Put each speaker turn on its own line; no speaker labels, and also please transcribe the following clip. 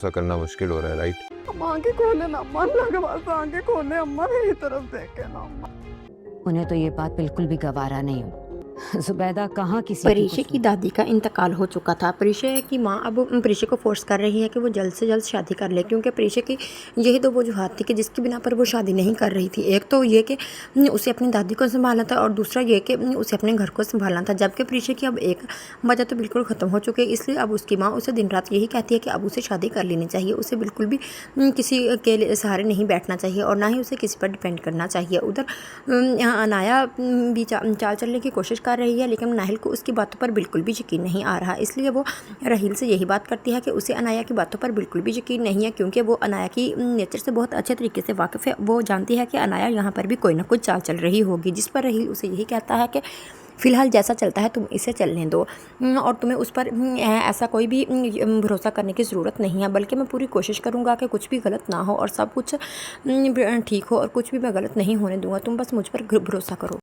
ऐसा करना मुश्किल हो रहा है, राइट?
अम्मा आंखें खोले ना अम्मा, अल्लाह के वास्ते आंखें खोले अम्मा, मेरी तरफ देखे ना अम्मा।
उन्हें तो ये बात बिल्कुल भी गवारा नहीं हो। जुबैदा कहाँ किसी की
परिशे
कुछ
की दादी का इंतकाल हो चुका था। परिशे की माँ अब परिशे को फ़ोर्स कर रही है कि वो जल्द से जल्द शादी कर ले, क्योंकि परिशे की यही दो वजूहत थी कि जिसकी बिना पर वो शादी नहीं कर रही थी। एक तो ये कि उसे अपनी दादी को संभालना था और दूसरा ये कि उसे अपने घर को संभालना था। जबकि परिशे की अब एक वजह तो बिल्कुल ख़त्म हो चुकी है, इसलिए अब उसकी माँ उसे दिन रात यही कहती है कि अब उसे शादी कर लेनी चाहिए। उसे बिल्कुल भी किसी के सहारे नहीं बैठना चाहिए और ना ही उसे किसी पर डिपेंड करना चाहिए। उधर अनाया भी चाल चलने की कोशिश कर रही है, लेकिन नाहिल को उसकी बातों पर बिल्कुल भी यकीन नहीं आ रहा। इसलिए वो राहील से यही बात करती है कि उसे अनाया की बातों पर बिल्कुल भी यकीन नहीं है, क्योंकि वो अनाया की नेचर से बहुत अच्छे तरीके से वाकिफ़ है। वो जानती है कि अनाया यहाँ पर भी कोई ना कुछ चाल चल रही होगी, जिस पर राहील उसे यही कहता है कि फ़िलहाल जैसा चलता है तुम इसे चलने दो और तुम्हें उस पर ऐसा कोई भी भरोसा करने की ज़रूरत नहीं है। बल्कि मैं पूरी कोशिश करूँगा कि कुछ भी गलत ना हो और सब कुछ ठीक हो और कुछ भी मैं गलत नहीं होने दूँगा। तुम बस मुझ पर भरोसा करो।